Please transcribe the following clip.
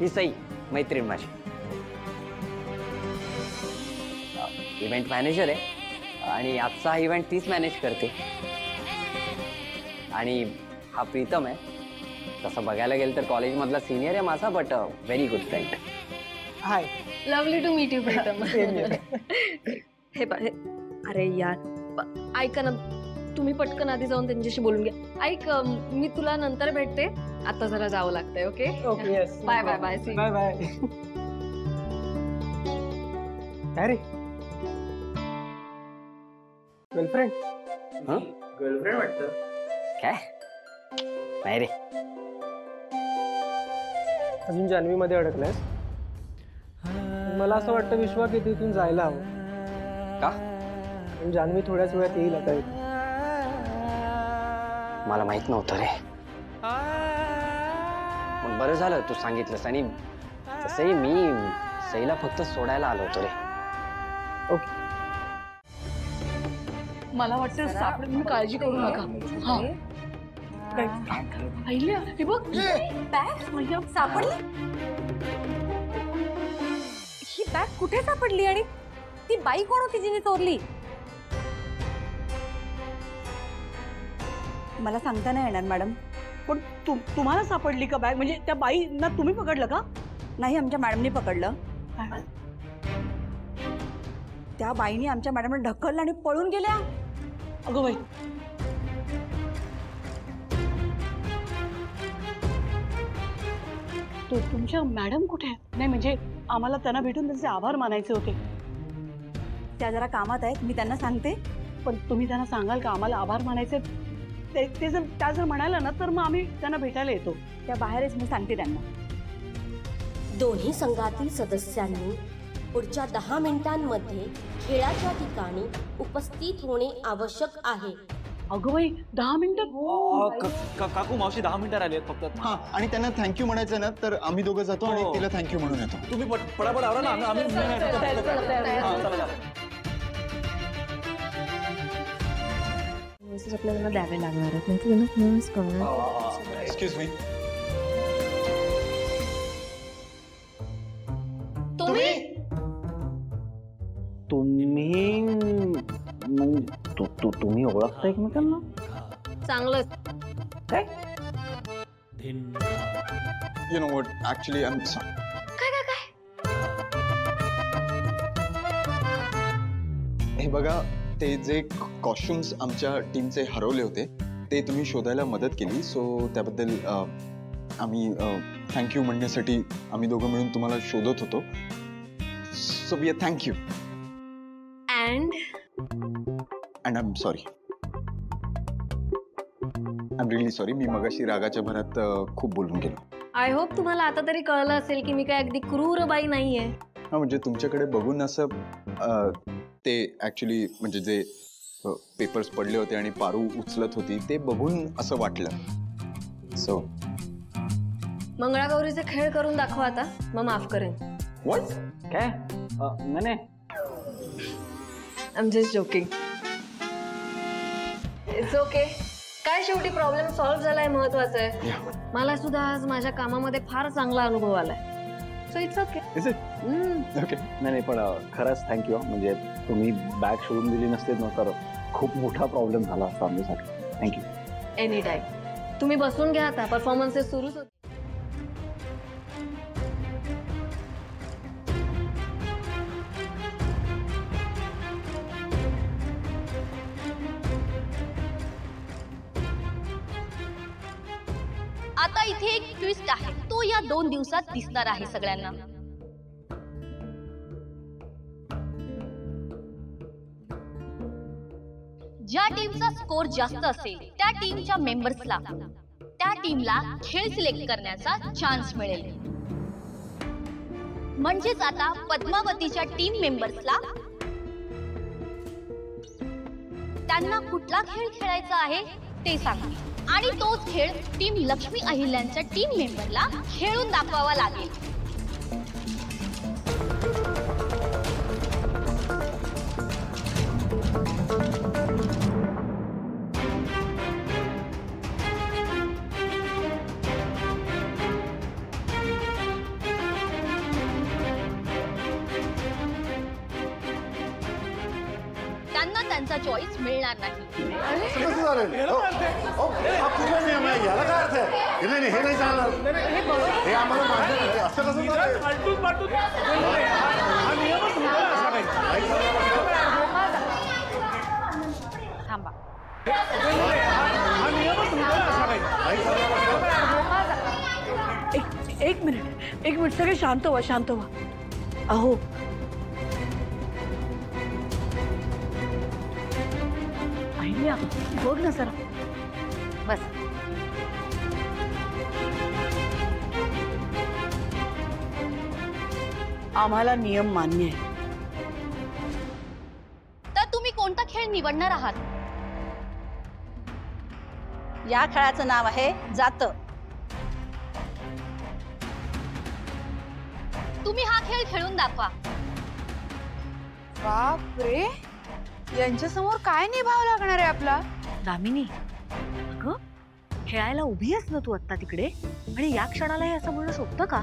ही सई मैत्रीण माझी, event manager आहे आणि आजचा हा इव्हेंट तीच मॅनेज करते. आणि हा प्रीतम आहे, तसं बघायला गेलं तर कॉलेजमधला सिनियर आहे माझा, but very good friend. Hi, lovely to meet you Pritam. Hey अरे यार, ऐका ना, तुम्ही पटकन आधी जाऊन त्यांच्याशी बोलून घ्या. ऐक, मी तुला नंतर भेटते, आता जरा जावं लागतंय. Okay okay, yes, bye bye bye bye bye. अरे गर्लफ्रेंड? गर्लफ्रेंड वाटतं. काय नाही रे, अजून जान्हवीमध्ये अडकलायस? मला असं वाटतं विश्वा की तिथून जायला हवं. का? पण जान्हवी थोड्याच वेळात येईल आता इथे. मला माहित नव्हतं रे, पण बरं झालं तू सांगितलंस. आणि तसंही मी सईला फक्त सोडायला आलो होतो रे. ओके, मला वाटतं सापडेल, तुम्ही काळजी करू नका. हा पाहिलं, हे बघ बॅग सापडली. ही बॅग कुठे सापडली आणि ती बाई कोण होती जिने चोरली? मला सांगता नाही येणार मॅडम. पण तुम्हाला सापडली का बॅग? म्हणजे त्या बाईंना तुम्ही पकडलं का? नाही, आमच्या मॅडमनी पकडलं. त्या बाईने आमच्या मॅडमला ढकललं आणि पळून गेल्या. अगं बाई, तुमच्या मॅडम कुठे आहेत? नाही म्हणजे आम्हाला त्यांना भेटून त्यांचे आभार मानायचे होते. त्या जरा कामात आहेत, मी त्यांना सांगते. पण तुम्ही त्यांना सांगाल का आम्हाला आभार मानायचे? ते जर त्या जर म्हणाल्या ना तर मग आम्ही त्यांना भेटायला येतो. त्या बाहेरच, मी सांगते त्यांना. दोन्ही संघातील सदस्यांनी पुढच्या 10 मिनिटांमध्ये खेळाच्या ठिकाणी उपस्थित होणे आवश्यक आहे. अगं बाई, 10 मिनिटं? काकू मावशी 10 मिनिटं राहिली आहेत फक्त. हां, आणि त्यांना थँक्यू म्हणायचं ना, तर आम्ही दोघं जातो आणि तिला थँक्यू म्हणून येतो. तुम्ही पटापट आवरा ना, आम्ही आपल्याला द्यावे लागणार आहेत, नाही. एक्सक्यूज मी, तुम्ही ओळखता एकमेकांना? चांगलं काय? You know what, actually I am sorry. हे बघा, ते जे कॉस्ट्युम्स आमच्या टीमचे हरवले होते ते तुम्ही शोधायला मदत केली, सो त्याबद्दल आम्ही थँक्यू म्हणण्यासाठी आम्ही दोघं मिळून तुम्हाला शोधत होतो. So we are thank you. And I am sorry. I am really sorry. मी मगाशी रागाच्या भरात खूप बोलून गेलो. आय होप तुम्हाला आता तरी कळलं असेल की मी काय अगदी क्रूर बाई नाहीये. हां, म्हणजे तुमच्याकडे बघून असं ते ॲक्च्युली म्हणजे जे पेपर्स पडले होते आणि पारू उचलत होती ते बघून असं वाटलं. सो मंगळागौरीचे खेळ करून दाखवा आता, मग माफ करेन. व्हॉट? काय? नाही, I am just joking. It's okay. काय शेवटी प्रॉब्लेम सॉल्व्ह झालाय, महत्वाचं आहे. मला सुद्धा आज माझ्या कामामध्ये फार चांगला अनुभव आलाय. So it's okay. Is it okay? नाही, पण खरंच थँक्यू. म्हणजे तुम्ही बॅग शोधून दिली नसते ना तर खूप मोठा प्रॉब्लेम झाला असता आमच्यासाठी. थँक्यू. Any time. तुम्ही बसून घ्या, आता परफॉर्मन्सेस सुरूच होते. आता इथे एक ट्विस्ट आहे, तो या 2 दिवसात दिसणार आहे सगळ्यांना. ज्या टीमचा स्कोर जास्त असेल त्या टीमच्या मेंबर्सला त्या टीमला खेळ सिलेक्ट करण्याचा चान्स मिळेल. म्हणजेच आता पद्मावतीच्या टीम मेंबर्सला त्यांना कुठला खेळ खेळायचा आहे ते सांगतील आणि तोच खेळ टीम लक्ष्मी अहिल्यांच्या टीम मेंबरला खेळून दाखवावा लागेल. त्यांचा चॉईस मिळणार नाही. कसं चालेल? हा कुठला नियम आहे? याला काय अर्थ आहे? नाही हे नाही चालणार. हे आम्हाला मान्य नाही. असं कसं चालेल? थांबा. एक मिनिट सगळे शांत व्हा. अहो अहिल्या, बघ ना जरा. बस. आम्हाला नियम मान्य आहे. तर तुम्ही कोणता खेळ निवडणार आहात? या खेळाचं नाव आहे जातं. तुम्ही हा खेळ खेळून दाखवा. बापरे, यांच्या समोर काय निभाव लागणार आहे आपला? दामिनी, अगं खेळायला उभी आहेस ना तू आत्ता तिकडे, आणि या क्षणाला हे असं बोलणं शोभतं का?